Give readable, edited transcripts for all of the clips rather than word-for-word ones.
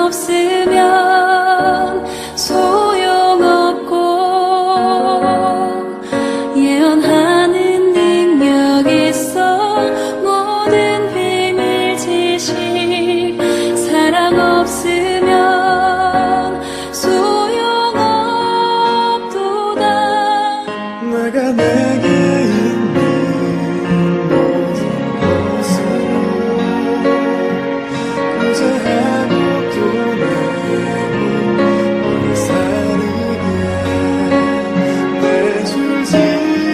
없으면 소용없고 예언하는 능력 있어 모든 비밀 지식 사랑 없으면 소용없도다. 내가 내게 있는 모든 것을 구제하고 또 내게 사르게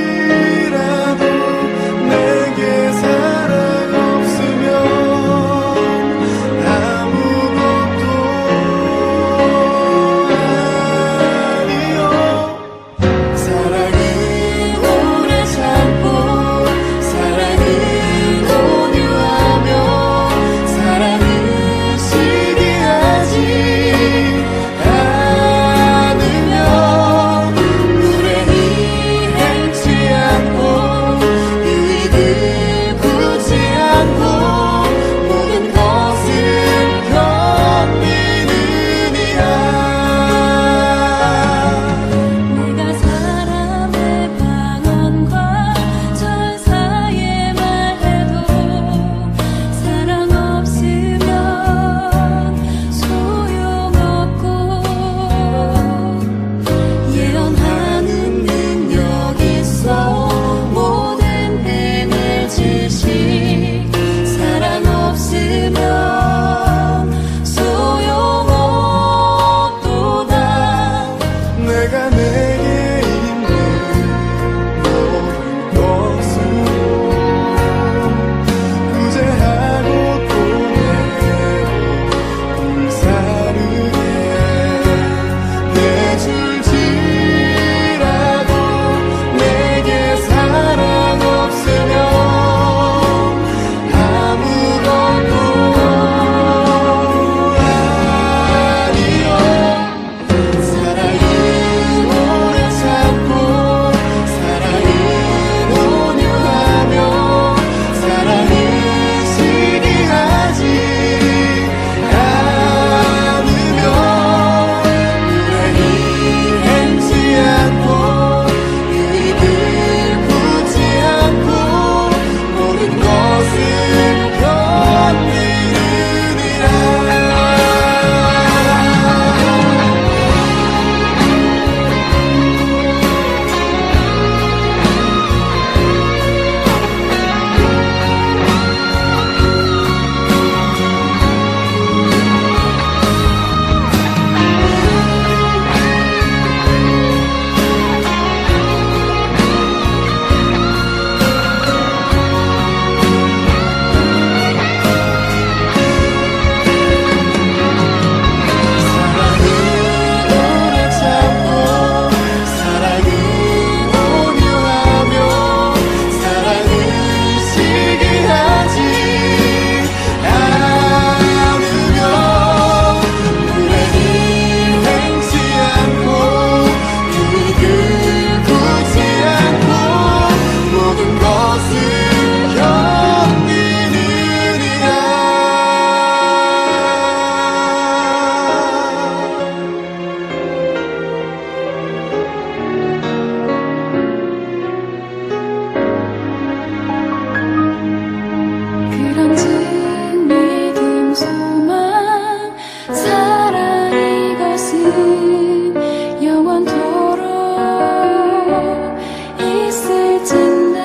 내줄지라도 내게 사랑 없으면 아무것도 아니요. 사랑은 오래 참고 사랑은 온유하며 사랑은 시기하지 않으며 불행이 행치 않고 유익을 구지 않고 모든 것을 견디느니라. 내가 사람의 방언과 천사의 말해도 사랑 없으면 소용없고 예언하는 능력 있어 모든 비밀 지식 사랑 없으면 소용없도다. 내가 내게 있는 모든 것을 구제하고 또 내고 불사르게 내줄지라도 내게 사랑 없으면 아무것도 아니요. 사랑은 오래 참고 사랑은 온유하며 사랑은 시기하지 않으며 불행이 행치 않고 유익을 구지 않고 모든 것을 견디느니라. 사랑은 오래 참고 사랑은 온유하며 사랑은 시기하지 않으며 불행이 행치 않고 유익을 구지 않고 모든 것을 견디느니라. 그런즉 믿음 소망 사랑 이것은 영원토록 있을진데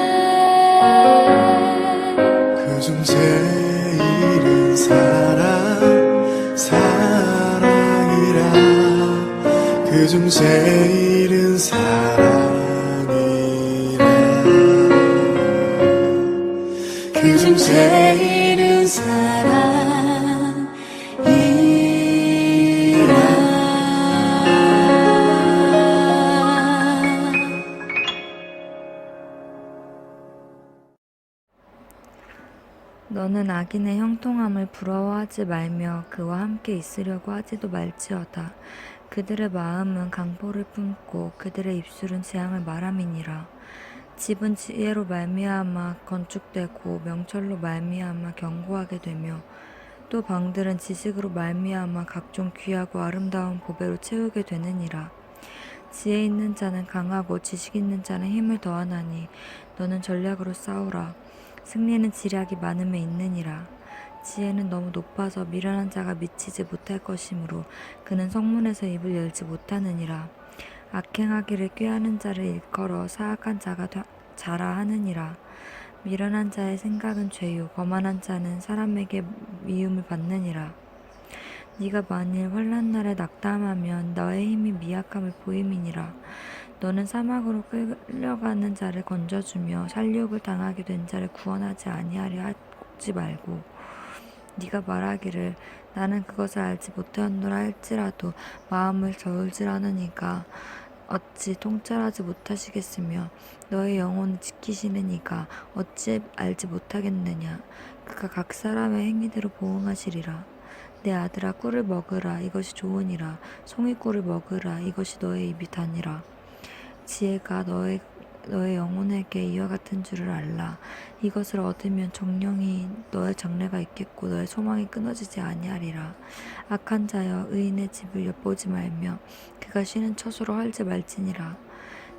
그중 제일은 사랑이라. 그중 제일은 사랑이라. 그중 제일은 사랑이라. 너는 악인의 형통함을 부러워하지 말며 그와 함께 있으려고 하지도 말지어다. 그들의 마음은 강포를 품고 그들의 입술은 재앙을 말함이니라. 집은 지혜로 말미암아 건축되고 명철로 말미암아 견고하게 되며 또 방들은 지식으로 말미암아 각종 귀하고 아름다운 보배로 채우게 되느니라. 지혜 있는 자는 강하고 지식 있는 자는 힘을 더하나니 너는 전략으로 싸우라. 승리는 지략이 많음에 있느니라. 지혜는 너무 높아서 미련한 자가 미치지 못할 것이므로 그는 성문에서 입을 열지 못하느니라. 악행하기를 꾀하는 자를 일컬어 사악한 자가 자라 하느니라. 미련한 자의 생각은 죄요 거만한 자는 사람에게 미움을 받느니라. 네가 만일 환난 날에 낙담하면 너의 힘이 미약함을 보임이니라. 너는 사막으로 끌려가는 자를 건져주며 살육을 당하게 된 자를 구원하지 아니하려 하지 말고 네가 말하기를 나는 그것을 알지 못하였노라 할지라도 마음을 저울질하느니가 어찌 통찰하지 못하시겠으며 너의 영혼을 지키시는 이가 어찌 알지 못하겠느냐. 그가 각 사람의 행위대로 보응하시리라. 내 아들아 꿀을 먹으라 이것이 좋으니라. 송이꿀을 먹으라 이것이 너의 입이 다니라. 지혜가 너의 영혼에게 이와 같은 줄을 알라. 이것을 얻으면 정령이 너의 장래가 있겠고 너의 소망이 끊어지지 아니하리라. 악한 자여 의인의 집을 엿보지 말며 그가 쉬는 처소로 헐지 말지니라.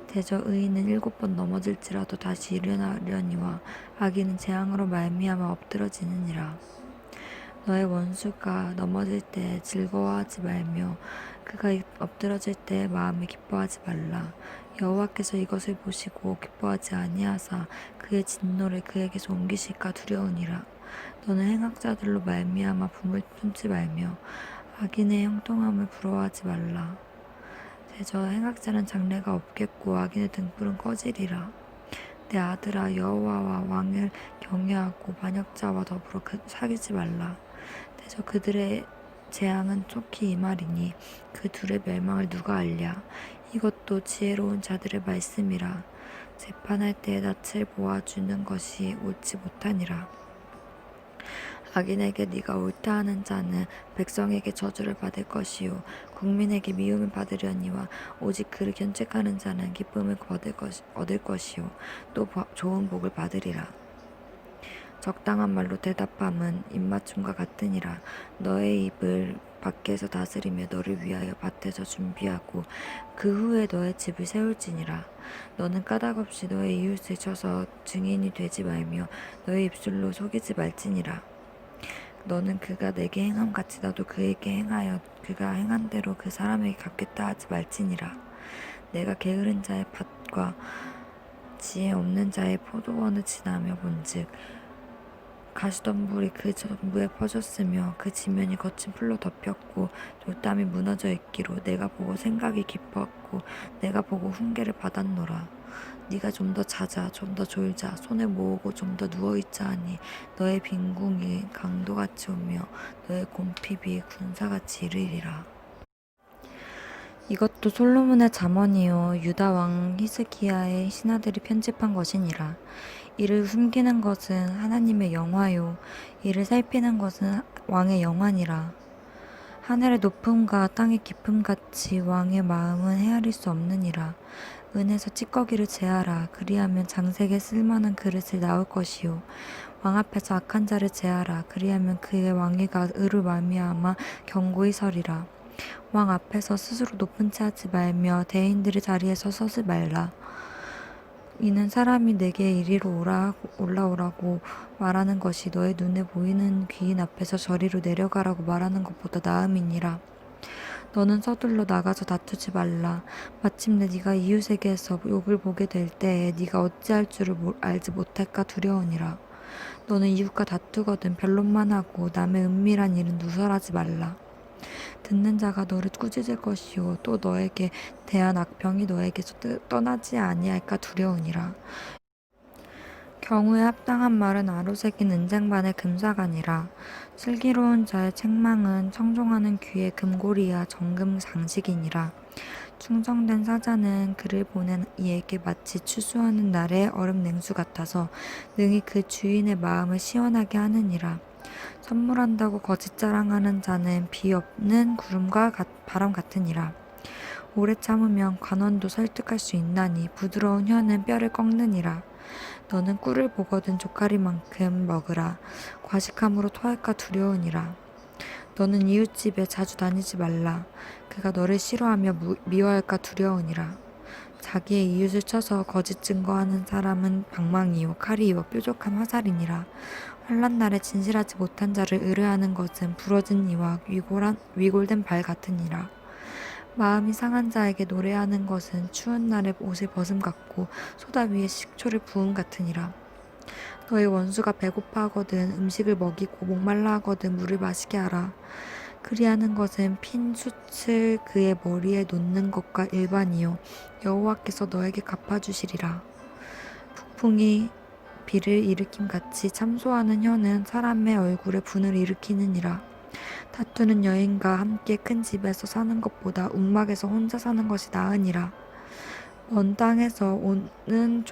대저 의인은 7번 넘어질지라도 다시 일어나려니와 악인은 재앙으로 말미암아 엎드러지느니라. 너의 원수가 넘어질 때 즐거워하지 말며 그가 엎드러질 때 마음에 기뻐하지 말라. 여호와께서 이것을 보시고 기뻐하지 아니하사 그의 진노를 그에게서 옮기실까 두려우니라. 너는 행악자들로 말미암아 붐을 품지 말며 악인의 형통함을 부러워하지 말라. 대저 행악자는 장래가 없겠고 악인의 등불은 꺼지리라. 내 아들아 여호와와 왕을 경외하고 반역자와 더불어 사귀지 말라. 대저 그들의 재앙은 속히 임하리니 그 둘의 멸망을 누가 알랴. 이것도 지혜로운 자들의 말씀이라. 재판할 때에 낯을 보아주는 것이 옳지 못하니라. 악인에게 네가 옳다 하는 자는 백성에게 저주를 받을 것이요 국민에게 미움을 받으려니와 오직 그를 견책하는 자는 기쁨을 얻을 것이요 또 좋은 복을 받으리라. 적당한 말로 대답함은 입맞춤과 같으니라. 너의 입을 밖에서 다스리며 너를 위하여 밭에서 준비하고 그 후에 너의 집을 세울지니라. 너는 까닭없이 너의 이웃을 쳐서 증인이 되지 말며 너의 입술로 속이지 말지니라. 너는 그가 내게 행함 같이 나도 그에게 행하여 그가 행한 대로 그 사람에게 갚겠다 하지 말지니라. 내가 게으른 자의 밭과 지혜 없는 자의 포도원을 지나며 본즉 가시덤불이 그 전부에 퍼졌으며 그 지면이 거친 풀로 덮였고 돌담이 무너져 있기로 내가 보고 생각이 깊었고 내가 보고 훈계를 받았노라. 네가 좀 더 자자 좀 더 졸자 손을 모으고 좀 더 누워있자 하니 너의 빈궁이 강도같이 오며 너의 곰핍이 군사같이 이르리라. 이것도 솔로몬의 잠언이요 유다 왕 히스기야의 신하들이 편집한 것이니라. 이를 숨기는 것은 하나님의 영화요 이를 살피는 것은 왕의 영안이라. 하늘의 높음과 땅의 깊음같이 왕의 마음은 헤아릴 수 없느니라. 은에서 찌꺼기를 제하라. 그리하면 장색에 쓸만한 그릇을 나올 것이요 왕 앞에서 악한 자를 제하라. 그리하면 그의 왕위가 의로 말미암아 견고히 서리라. 왕 앞에서 스스로 높은 채 하지 말며 대인들의 자리에서 서지 말라. 이는 사람이 내게 이리로 올라오라고 말하는 것이 너의 눈에 보이는 귀인 앞에서 저리로 내려가라고 말하는 것보다 나음이니라. 너는 서둘러 나가서 다투지 말라. 마침내 네가 이웃에게서 욕을 보게 될 때에 네가 어찌할 줄을 알지 못할까 두려우니라. 너는 이웃과 다투거든 변론만 하고 남의 은밀한 일은 누설하지 말라. 듣는 자가 너를 꾸짖을 것이요 또 너에게 대한 악평이 너에게서 떠나지 아니할까 두려우니라. 경우에 합당한 말은 아로새긴 은쟁반의 금사가니라. 슬기로운 자의 책망은 청종하는 귀의 금고리야 정금 장식이니라. 충성된 사자는 그를 보낸 이에게 마치 추수하는 날의 얼음 냉수 같아서 능히 그 주인의 마음을 시원하게 하느니라. 선물한다고 거짓 자랑하는 자는 비 없는 구름과 바람 같으니라. 오래 참으면 관원도 설득할 수 있나니 부드러운 혀는 뼈를 꺾느니라. 너는 꿀을 보거든 조카리만큼 먹으라. 과식함으로 토할까 두려우니라. 너는 이웃 집에 자주 다니지 말라. 그가 너를 싫어하며 미워할까 두려우니라. 자기의 이웃을 쳐서 거짓 증거하는 사람은 방망이요 칼이요 뾰족한 화살이니라. 환난 날에 진실하지 못한 자를 의뢰하는 것은 부러진 이와 위골된 발 같으니라. 마음이 상한 자에게 노래하는 것은 추운 날에 옷을 벗음 같고 소다 위에 식초를 부음 같으니라. 너의 원수가 배고파하거든 음식을 먹이고 목말라 하거든 물을 마시게 하라. 그리하는 것은 핀 숯을 그의 머리에 놓는 것과 일반이요 여호와께서 너에게 갚아주시리라. 북풍이 비를 일으킴 같이 참소하는 혀는 사람의 얼굴에 분을 일으키느니라. 다투는 여인과 함께 큰 집에서 사는 것보다 움막에서 혼자 사는 것이 나으니라. 먼 땅에서 오는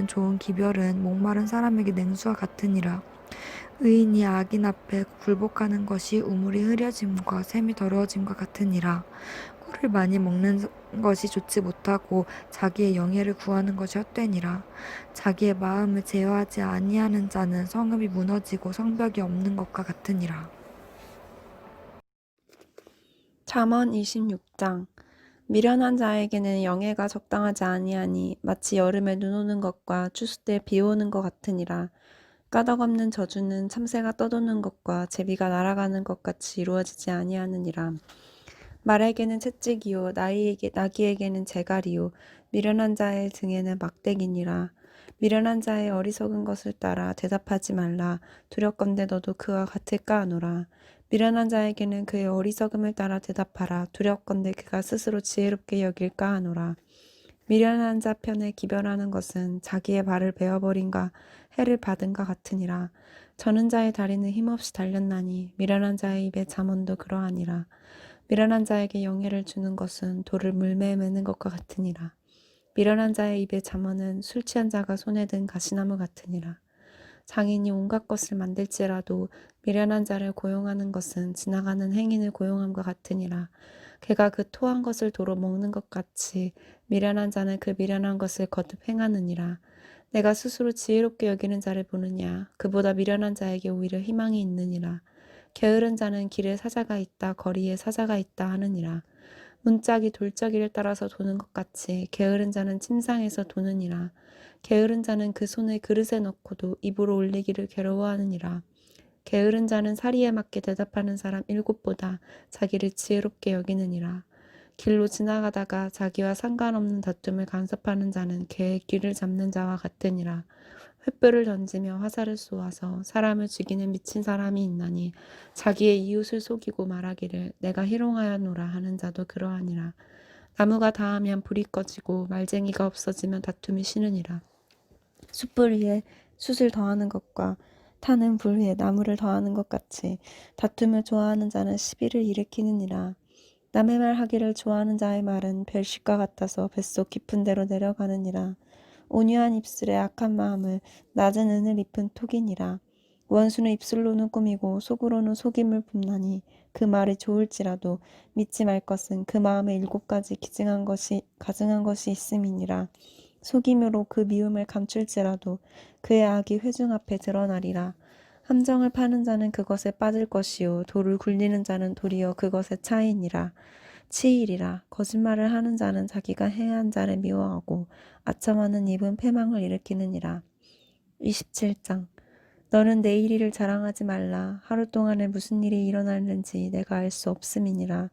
좋은 기별은 목마른 사람에게 냉수와 같으니라. 의인이 악인 앞에 굴복하는 것이 우물이 흐려짐과 샘이 더러워짐과 같으니라. 꿀을 많이 먹는 것이 좋지 못하고 자기의 영예를 구하는 것이 헛되니라. 자기의 마음을 제어하지 아니하는 자는 성읍이 무너지고 성벽이 없는 것과 같으니라. 잠언 26장. 미련한 자에게는 영예가 적당하지 아니하니 마치 여름에 눈 오는 것과 추수 때 비 오는 것 같으니라. 까닭없는 저주는 참새가 떠도는 것과 제비가 날아가는 것 같이 이루어지지 아니하느니라. 말에게는 채찍이요 나귀에게는 재갈이요 미련한 자의 등에는 막대기니라. 미련한 자의 어리석은 것을 따라 대답하지 말라. 두렵건대 너도 그와 같을까 하노라. 미련한 자에게는 그의 어리석음을 따라 대답하라. 두렵건대 그가 스스로 지혜롭게 여길까 하노라. 미련한 자 편에 기별하는 것은 자기의 발을 베어버린가 해를 받은가 같으니라. 저는 자의 다리는 힘없이 달렸나니 미련한 자의 입에 잠언도 그러하니라. 미련한 자에게 영예를 주는 것은 돌을 물매에 매는 것과 같으니라. 미련한 자의 입에 잠언은 술 취한 자가 손에 든 가시나무 같으니라. 장인이 온갖 것을 만들지라도 미련한 자를 고용하는 것은 지나가는 행인을 고용함과 같으니라. 걔가 그 토한 것을 도로 먹는 것 같이 미련한 자는 그 미련한 것을 거듭 행하느니라. 내가 스스로 지혜롭게 여기는 자를 보느냐. 그보다 미련한 자에게 오히려 희망이 있느니라. 게으른 자는 길에 사자가 있다 거리에 사자가 있다 하느니라. 문짝이 돌짝이를 따라서 도는 것 같이 게으른 자는 침상에서 도느니라. 게으른 자는 그 손을 그릇에 넣고도 입으로 올리기를 괴로워하느니라. 게으른 자는 사리에 맞게 대답하는 사람 7보다 자기를 지혜롭게 여기느니라. 길로 지나가다가 자기와 상관없는 다툼을 간섭하는 자는 개의 귀를 잡는 자와 같으니라. 횃불을 던지며 화살을 쏘아서 사람을 죽이는 미친 사람이 있나니 자기의 이웃을 속이고 말하기를 내가 희롱하였노라 하는 자도 그러하니라. 나무가 닿으면 불이 꺼지고 말쟁이가 없어지면 다툼이 쉬느니라. 숯불 위에 숯을 더하는 것과 타는 불 위에 나무를 더하는 것 같이 다툼을 좋아하는 자는 시비를 일으키느니라. 남의 말 하기를 좋아하는 자의 말은 별식과 같아서 뱃속 깊은 데로 내려가느니라. 온유한 입술에 악한 마음을 낮은 은을 입은 톡이니라. 원수는 입술로는 꾸미고 속으로는 속임을 뿜나니 그 말이 좋을지라도 믿지 말 것은 그 마음에 7가지 가증한 것이 있음이니라. 속임으로 그 미움을 감출지라도 그의 악이 회중 앞에 드러나리라. 함정을 파는 자는 그것에 빠질 것이요 돌을 굴리는 자는 도리어 그것에 차이니라. 치일이라. 거짓말을 하는 자는 자기가 해한 자를 미워하고 아첨하는 입은 패망을 일으키느니라. 27장. 너는 내일 일을 자랑하지 말라. 하루 동안에 무슨 일이 일어났는지 내가 알 수 없음이니라.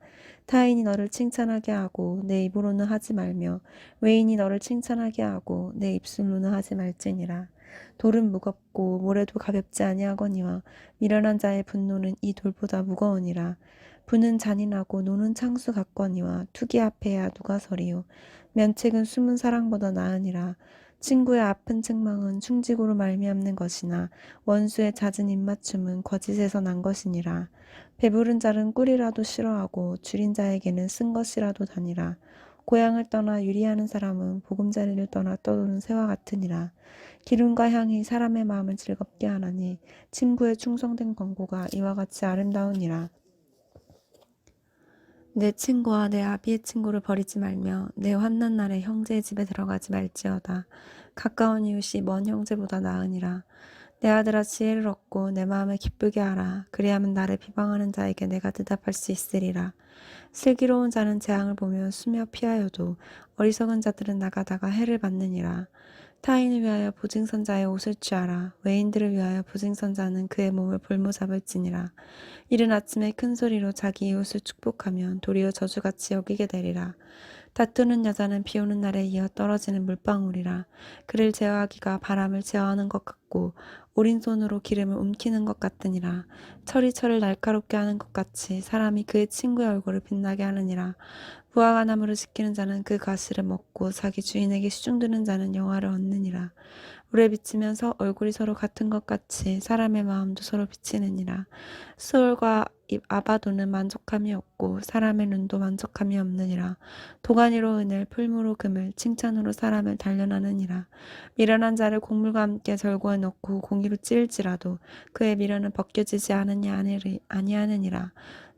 타인이 너를 칭찬하게 하고 내 입으로는 하지 말며 외인이 너를 칭찬하게 하고 내 입술로는 하지 말지니라. 돌은 무겁고 모래도 가볍지 아니하거니와 미련한 자의 분노는 이 돌보다 무거우니라. 부는 잔인하고 노는 창수 같거니와 투기 앞에야 누가 서리요. 면책은 숨은 사랑보다 나으니라. 친구의 아픈 책망은 충직으로 말미암는 것이나 원수의 잦은 입맞춤은 거짓에서 난 것이니라. 배부른 자는 꿀이라도 싫어하고 줄인 자에게는 쓴 것이라도 다니라. 고향을 떠나 유리하는 사람은 보금자리를 떠나 떠도는 새와 같으니라. 기름과 향이 사람의 마음을 즐겁게 하나니 친구의 충성된 권고가 이와 같이 아름다우니라. 내 친구와 내 아비의 친구를 버리지 말며 내 환난 날에 형제의 집에 들어가지 말지어다. 가까운 이웃이 먼 형제보다 나으니라. 내 아들아 지혜를 얻고 내 마음을 기쁘게 하라. 그리하면 나를 비방하는 자에게 내가 대답할 수 있으리라. 슬기로운 자는 재앙을 보며 숨어 피하여도 어리석은 자들은 나가다가 해를 받느니라. 타인을 위하여 보증선자의 옷을 취하라. 외인들을 위하여 보증선자는 그의 몸을 볼모잡을지니라. 이른 아침에 큰 소리로 자기 이웃을 축복하면 도리어 저주같이 여기게 되리라. 다투는 여자는 비 오는 날에 이어 떨어지는 물방울이라. 그를 제어하기가 바람을 제어하는 것 같고 오른손으로 기름을 움키는 것 같으니라. 철이 철을 날카롭게 하는 것 같이 사람이 그의 친구의 얼굴을 빛나게 하느니라. 무화과 나무를 지키는 자는 그 가시를 먹고 자기 주인에게 시중드는 자는 영화를 얻느니라. 물에 비치면서 얼굴이 서로 같은 것 같이 사람의 마음도 서로 비치느니라. 수월과 아바도는 만족함이 없고 사람의 눈도 만족함이 없느니라. 도가니로 은을 풀무로 금을 칭찬으로 사람을 단련하느니라. 미련한 자를 곡물과 함께 절구에 넣고 공기로 찌을지라도 그의 미련은 벗겨지지 아니하느니라.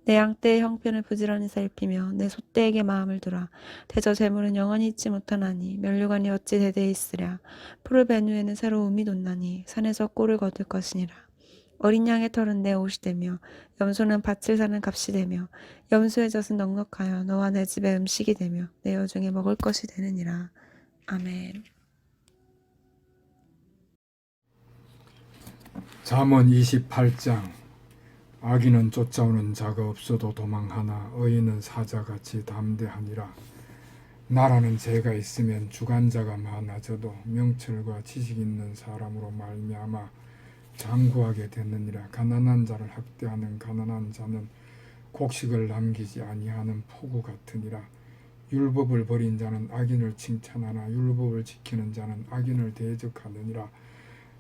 내 양떼의 형편을 부지런히 살피며 내 소떼에게 마음을 두라. 대저 재물은 영원히 있지 못하나니 면류관이 어찌 대대에 있으랴. 풀을 벤 후에는 새로 음이 돋나니 산에서 꼴을 거둘 것이니라. 어린 양의 털은 내 옷이 되며 염소는 밭을 사는 값이 되며 염소의 젖은 넉넉하여 너와 내 집의 음식이 되며 내 여중에 먹을 것이 되느니라. 아멘. 잠언 28장. 악인은 쫓아오는 자가 없어도 도망하나 의인은 사자같이 담대하니라. 나라는 죄가 있으면 주관자가 많아져도 명철과 지식 있는 사람으로 말미암아 장구하게 되느니라. 가난한 자를 학대하는 가난한 자는 곡식을 남기지 아니하는 포구 같으니라. 율법을 버린 자는 악인을 칭찬하나 율법을 지키는 자는 악인을 대적하느니라.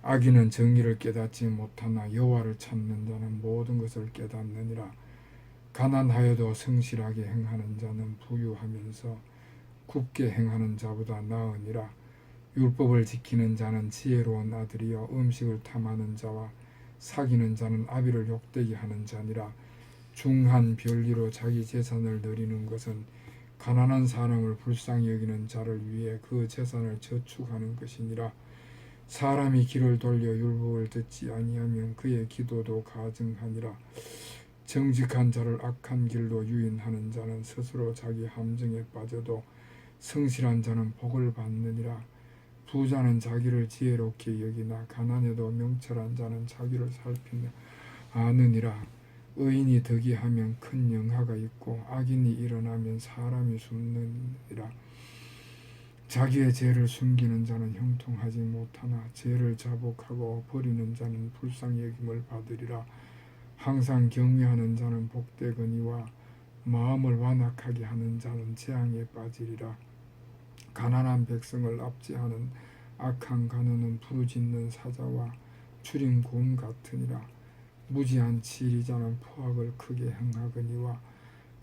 악인은 정의를 깨닫지 못하나 여호와를 찾는 자는 모든 것을 깨닫느니라. 가난하여도 성실하게 행하는 자는 부유하면서 굽게 행하는 자보다 나으니라. 율법을 지키는 자는 지혜로운 아들이여 음식을 탐하는 자와 사귀는 자는 아비를 욕되게 하는 자니라. 중한 별리로 자기 재산을 누리는 것은 가난한 사람을 불쌍히 여기는 자를 위해 그 재산을 저축하는 것이니라. 사람이 길을 돌려 율법을 듣지 아니하면 그의 기도도 가증하니라. 정직한 자를 악한 길로 유인하는 자는 스스로 자기 함정에 빠져도 성실한 자는 복을 받느니라. 부자는 자기를 지혜롭게 여기나 가난해도 명철한 자는 자기를 살피며 아느니라. 의인이 덕이하면 큰 영화가 있고 악인이 일어나면 사람이 숨느니라. 자기의 죄를 숨기는 자는 형통하지 못하나 죄를 자복하고 버리는 자는 불쌍히 여김을 받으리라. 항상 경외하는 자는 복되거니와 마음을 완악하게 하는 자는 재앙에 빠지리라. 가난한 백성을 압제하는 악한 간호는 부르짖는 사자와 추린 곰 같으니라. 무지한 치리자는 포악을 크게 행하거니와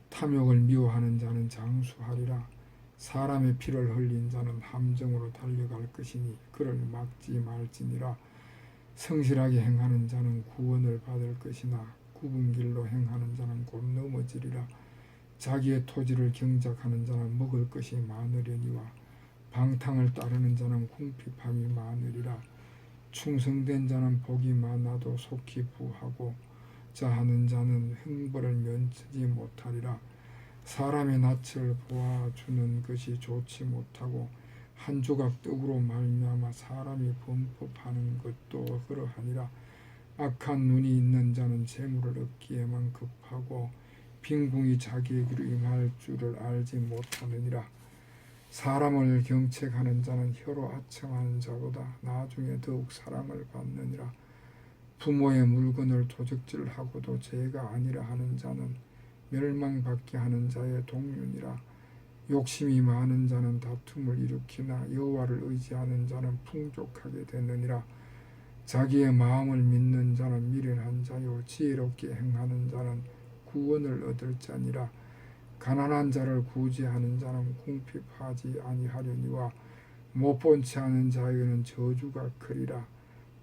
탐욕을 미워하는 자는 장수하리라. 사람의 피를 흘린 자는 함정으로 달려갈 것이니 그를 막지 말지니라. 성실하게 행하는 자는 구원을 받을 것이나 굽은 길로 행하는 자는 곧 넘어지리라. 자기의 토지를 경작하는 자는 먹을 것이 많으려니와 방탕을 따르는 자는 궁핍함이 많으리라. 충성된 자는 복이 많아도 속히 부하고 자하는 자는 형벌을 면치지 못하리라. 사람의 낯을 보아주는 것이 좋지 못하고 한 조각 떡으로 말미암아 사람이 범법하는 것도 그러하니라. 악한 눈이 있는 자는 재물을 얻기에만 급하고 빈궁이 자기에게로 임할 줄을 알지 못하느니라. 사람을 경책하는 자는 혀로 아첨하는 자보다 나중에 더욱 사랑을 받느니라. 부모의 물건을 도적질하고도 죄가 아니라 하는 자는 멸망받게 하는 자의 동료니라. 욕심이 많은 자는 다툼을 일으키나 여호와를 의지하는 자는 풍족하게 되느니라. 자기의 마음을 믿는 자는 미련한 자요 지혜롭게 행하는 자는 구원을 얻을 자니라. 가난한 자를 구제하는 자는 궁핍하지 아니하려니와 못본 채 하는 자에게는 저주가 크리라.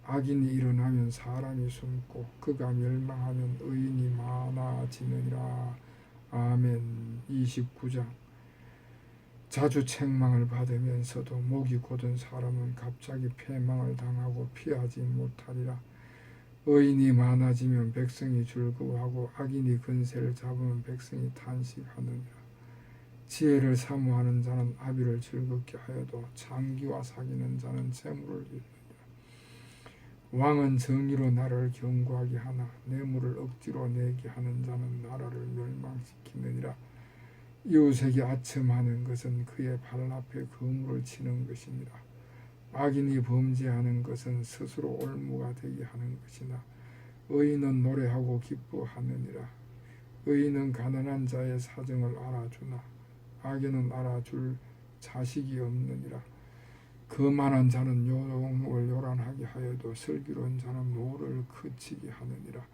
악인이 일어나면 사람이 숨고 그가 멸망하면 의인이 많아지느니라. 아멘. 29장. 자주 책망을 받으면서도 목이 곧은 사람은 갑자기 패망을 당하고 피하지 못하리라. 의인이 많아지면 백성이 즐거워하고 악인이 근세를 잡으면 백성이 탄식하느니라. 지혜를 사모하는 자는 아비를 즐겁게 하여도 장기와 사귀는 자는 재물을 잃느니라. 왕은 정의로 나라를 견고하게 하나 뇌물을 억지로 내게 하는 자는 나라를 멸망시키느니라. 이웃에게 아첨하는 것은 그의 발 앞에 거물을 치는 것이니라. 악인이 범죄하는 것은 스스로 올무가 되게 하는 것이나 의인은 노래하고 기뻐하느니라. 의인은 가난한 자의 사정을 알아주나 악인은 알아줄 자식이 없느니라. 거만한 자는 요동을 요란하게 하여도 슬기로운 자는 노를 그치게 하느니라.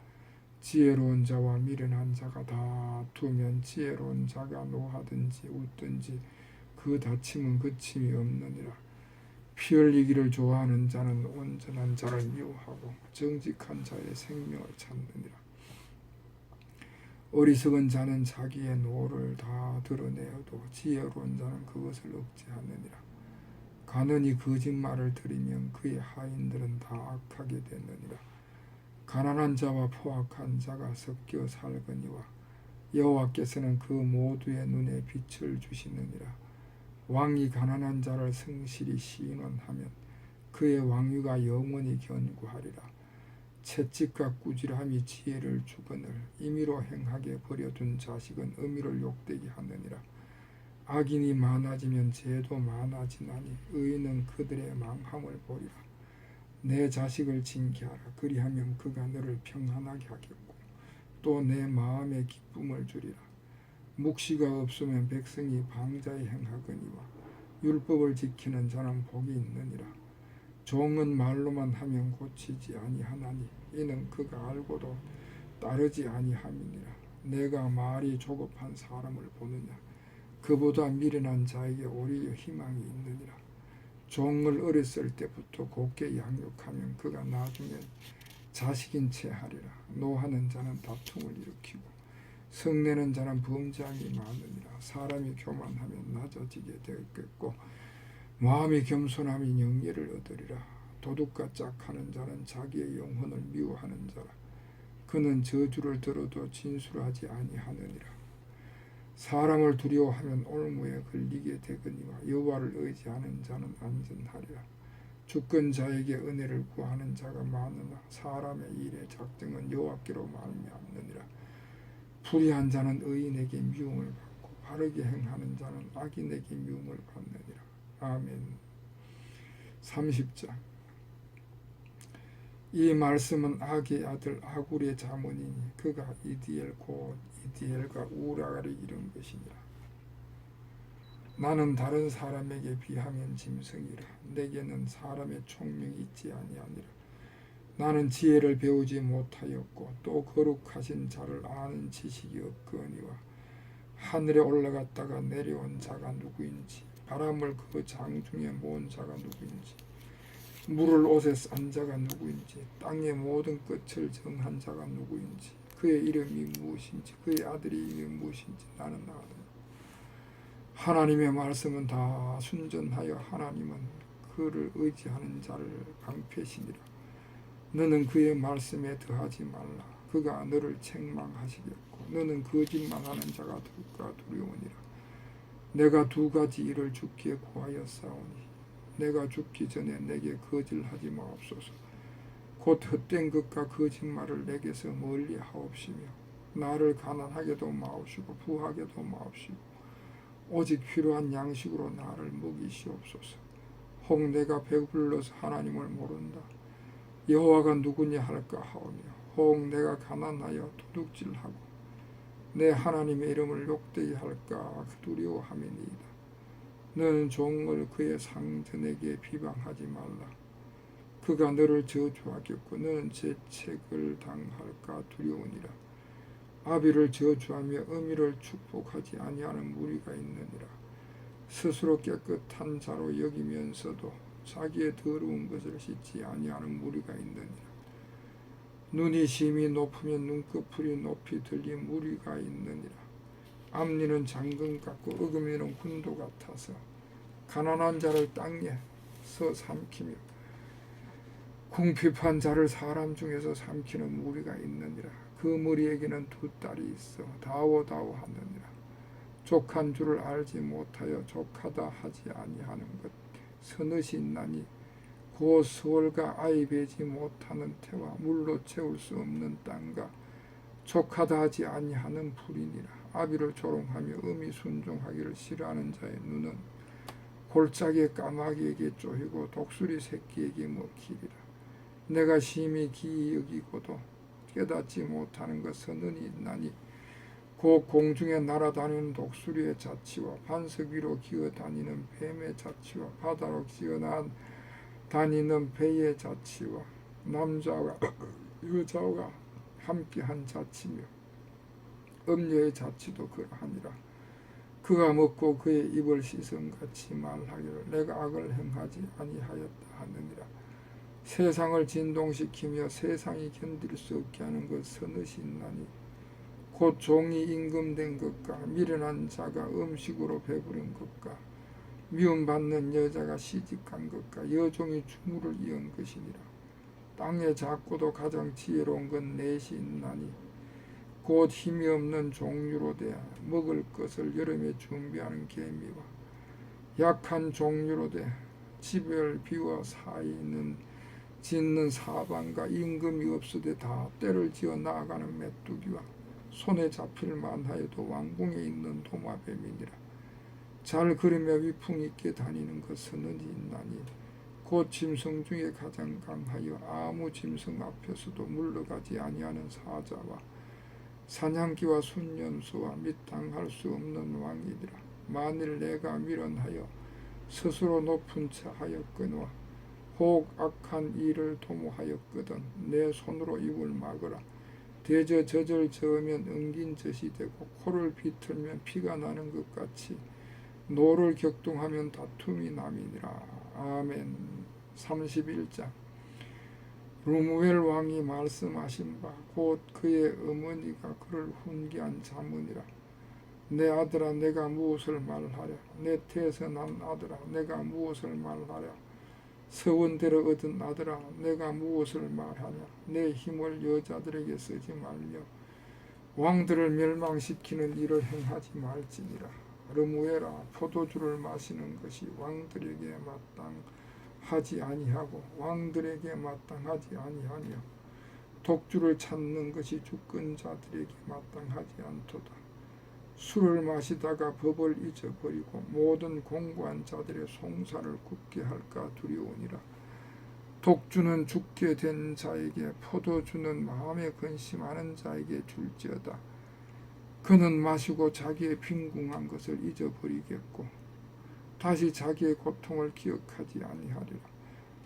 지혜로운 자와 미련한 자가 다투면 지혜로운 자가 노하든지 웃든지 그 다툼은 그침이 없느니라. 피 흘리기를 좋아하는 자는 온전한 자를 미워하고 정직한 자의 생명을 찾느니라. 어리석은 자는 자기의 노를 다 드러내어도 지혜로운 자는 그것을 억제하느니라. 가난이 거짓말을 들이면 그의 하인들은 다 악하게 되느니라. 가난한 자와 포악한 자가 섞여 살거니와 여호와께서는 그 모두의 눈에 빛을 주시느니라. 왕이 가난한 자를 성실히 시인하면 그의 왕위가 영원히 견고하리라. 채찍과 꾸지람이 지혜를 주거늘 임의로 행하게 버려둔 자식은 의미를 욕되게 하느니라. 악인이 많아지면 죄도 많아지나니 의인은 그들의 망함을 보리라. 내 자식을 징계하라. 그리하면 그가 너를 평안하게 하겠고 또 내 마음에 기쁨을 주리라. 묵시가 없으면 백성이 방자히 행하거니와 율법을 지키는 자는 복이 있느니라. 종은 말로만 하면 고치지 아니하나니 이는 그가 알고도 따르지 아니함이니라. 내가 말이 조급한 사람을 보느냐 그보다 미련한 자에게 오히려 희망이 있느니라. 종을 어렸을 때부터 곱게 양육하면 그가 나중엔 자식인 채 하리라. 노하는 자는 다툼을 일으키고 성내는 자는 범죄함이 많으니라. 사람이 교만하면 낮아지게 되겠고 마음이 겸손함이 영예를 얻으리라. 도둑과 짝하는 자는 자기의 영혼을 미워하는 자라. 그는 저주를 들어도 진술하지 아니하느니라. 사람을 두려워하면 올무에 걸리게 되거니와 여호와를 의지하는 자는 안전하리라. 주권자에게 은혜를 구하는 자가 많으나 사람의 일의 작정은 여호와께로 말미암느니라. 불의한 자는 의인에게 미움을 받고 바르게 행하는 자는 악인에게 미움을 받느니라. 아멘. 30장. 이 말씀은 악의 아들 아굴의 자문이니 그가 이디엘 곧 이디엘과 우라를 이룬 것이니라. 나는 다른 사람에게 비하면 짐승이라. 내게는 사람의 총명이 있지 아니하니라. 나는 지혜를 배우지 못하였고 또 거룩하신 자를 아는 지식이 없거니와 하늘에 올라갔다가 내려온 자가 누구인지 바람을 그 장중에 모은 자가 누구인지 물을 옷에 싼 자가 누구인지 땅의 모든 끝을 정한 자가 누구인지 그의 이름이 무엇인지 그의 아들의 이름이 무엇인지 나는 아노니. 하나님의 말씀은 다 순전하여 하나님은 그를 의지하는 자를 방패시니라. 너는 그의 말씀에 더하지 말라. 그가 너를 책망하시겠고 너는 거짓말하는 자가 두려우니라. 내가 두 가지 일을 주께 구하였사오니 내가 죽기 전에 내게 거짓하지 마옵소서. 곧 헛된 것과 거짓말을 내게서 멀리 하옵시며 나를 가난하게도 마옵시고 부하게도 마옵시고 오직 필요한 양식으로 나를 먹이시옵소서. 혹 내가 배불러서 하나님을 모른다. 여호와가 누구냐 할까 하오며 혹 내가 가난하여 도둑질하고 내 하나님의 이름을 욕되게 할까 두려워함이니이다. 너는 종을 그의 상전에게 비방하지 말라. 그가 너를 저주하겠고 너는 재책을 당할까 두려우니라. 아비를 저주하며 어미를 축복하지 아니하는 무리가 있느니라. 스스로 깨끗한 자로 여기면서도 자기의 더러운 것을 씻지 아니하는 무리가 있느니라. 눈이 심히 높으면 눈꺼풀이 높이 들린 무리가 있느니라. 앞니는 장금 같고 어금니는 군도 같아서 가난한 자를 땅에서 삼키며 궁핍한 자를 사람 중에서 삼키는 무리가 있느니라. 그 무리에게는 두 딸이 있어 다워다워하느니라. 족한 줄을 알지 못하여 족하다 하지 아니하는 것 서너시 있나니 곧 서울과 아이 베지 못하는 태와 물로 채울 수 없는 땅과 족하다 하지 아니하는 불이니라. 아비를 조롱하며 음이 순종하기를 싫어하는 자의 눈은 골짜기의 까마귀에게 쪼이고 독수리 새끼에게 먹히리라. 내가 심히 기이 여기고도 깨닫지 못하는 것 서는이 있나니 곧 공중에 날아다니는 독수리의 자치와 반석 위로 기어다니는 뱀의 자치와 바다로 기어다니는 배의 자치와 남자와 여자가 함께한 자치며 음녀의 자치도 그러하니라. 그가 먹고 그의 입을 씻음같이 말하기를 내가 악을 행하지 아니하였다 하느니라. 세상을 진동시키며 세상이 견딜 수 없게 하는 것 서너시 있나니 곧 종이 임금된 것과 미련한 자가 음식으로 배부른 것과 미움받는 여자가 시집간 것과 여종이 주물을 이은 것이니라. 땅에 작고도 가장 지혜로운 건 넷이 있나니 곧 힘이 없는 종류로 돼 먹을 것을 여름에 준비하는 개미와 약한 종류로 돼 집을 비워 사이는 짓는 사방과 임금이 없으되 다 때를 지어 나아가는 메뚜기와 손에 잡힐 만하여도 왕궁에 있는 도마뱀이니라. 잘 걸으며 위풍 있게 다니는 것은 있나니 곧 짐승 중에 가장 강하여 아무 짐승 앞에서도 물러가지 아니하는 사자와 사냥기와 순념수와 미탕할 수 없는 왕이니라. 만일 내가 미련하여 스스로 높은 차 하였거니와 혹 악한 일을 도모하였거든 내 손으로 입을 막으라. 대저 젖을 저으면 엉긴 젖이 되고 코를 비틀면 피가 나는 것 같이 노를 격동하면 다툼이 남이니라. 아멘. 31장 루무엘 왕이 말씀하신 바 곧 그의 어머니가 그를 훈계한 자문이라. 내 아들아 내가 무엇을 말하랴. 내 태에서 난 아들아 내가 무엇을 말하랴. 서원대로 얻은 아들아 내가 무엇을 말하냐. 내 힘을 여자들에게 쓰지 말며 왕들을 멸망시키는 일을 행하지 말지니라. 르무엘아 포도주를 마시는 것이 왕들에게 마땅하지 아니하고 왕들에게 마땅하지 아니하며 독주를 찾는 것이 주권 자들에게 마땅하지 않도다. 술을 마시다가 법을 잊어버리고 모든 공고한 자들의 송사를 굽게 할까 두려우니라. 독주는 죽게 된 자에게 포도주는 마음에 근심하는 자에게 줄지어다. 그는 마시고 자기의 빈궁한 것을 잊어버리겠고 다시 자기의 고통을 기억하지 아니하리라.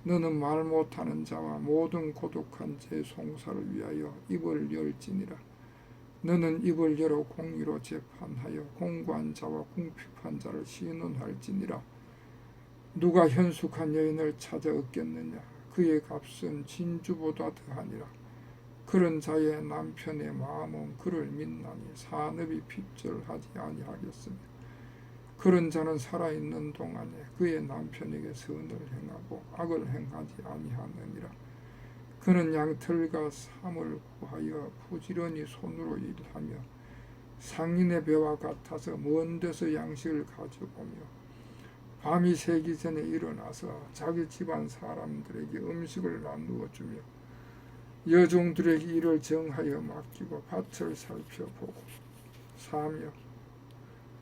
너는 말 못하는 자와 모든 고독한 자의 송사를 위하여 입을 열지니라. 너는 입을 열어 공의로 재판하여 공고한 자와 궁핍한 자를 신원할지니라. 누가 현숙한 여인을 찾아 얻겠느냐. 그의 값은 진주보다 더하니라. 그런 자의 남편의 마음은 그를 믿나니 산업이 핍절하지 아니하겠으며 그런 자는 살아있는 동안에 그의 남편에게 선을 행하고 악을 행하지 아니하느니라. 그는 양털과 삼을 구하여 부지런히 손으로 일하며 상인의 배와 같아서 먼 데서 양식을 가져오며 밤이 새기 전에 일어나서 자기 집안 사람들에게 음식을 나누어 주며 여종들에게 일을 정하여 맡기고 밭을 살펴보고 사며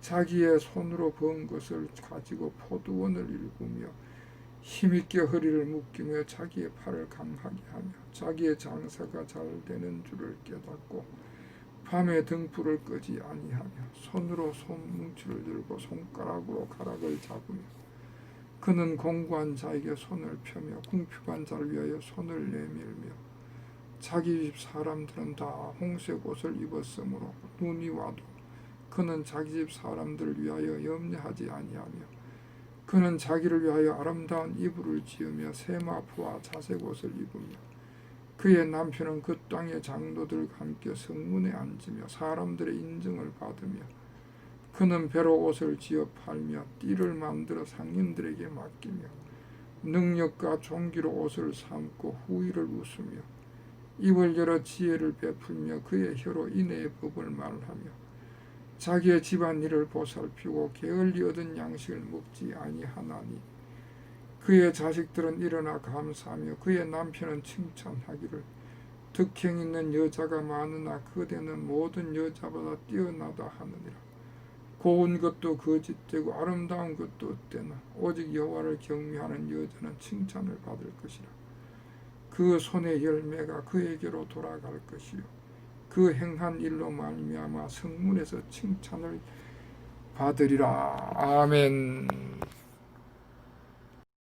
자기의 손으로 번 것을 가지고 포도원을 일구며 힘있게 허리를 묶이며 자기의 팔을 강하게 하며 자기의 장사가 잘 되는 줄을 깨닫고 밤에 등불을 끄지 아니하며 손으로 손뭉치를 들고 손가락으로 가락을 잡으며 그는 공고한 자에게 손을 펴며 궁핍한 자를 위하여 손을 내밀며 자기 집 사람들은 다 홍색 옷을 입었으므로 눈이 와도 그는 자기 집 사람들을 위하여 염려하지 아니하며 그는 자기를 위하여 아름다운 이불을 지으며 세마포와 자색 옷을 입으며 그의 남편은 그 땅의 장로들과 함께 성문에 앉으며 사람들의 인정을 받으며 그는 배로 옷을 지어 팔며 띠를 만들어 상인들에게 맡기며 능력과 존귀로 옷을 삼고 후의를 웃으며 입을 열어 지혜를 베풀며 그의 혀로 인애의 법을 말하며 자기의 집안일을 보살피고 게을리 얻은 양식을 먹지 아니하나니 그의 자식들은 일어나 감사하며 그의 남편은 칭찬하기를 덕행 있는 여자가 많으나 그대는 모든 여자보다 뛰어나다 하느니라. 고운 것도 거짓되고 아름다운 것도 없대나 오직 여호와를 경외하는 여자는 칭찬을 받을 것이라. 그 손의 열매가 그에게로 돌아갈 것이요 그 행한 일로 말미암아 성문에서 칭찬을 받으리라. 아멘.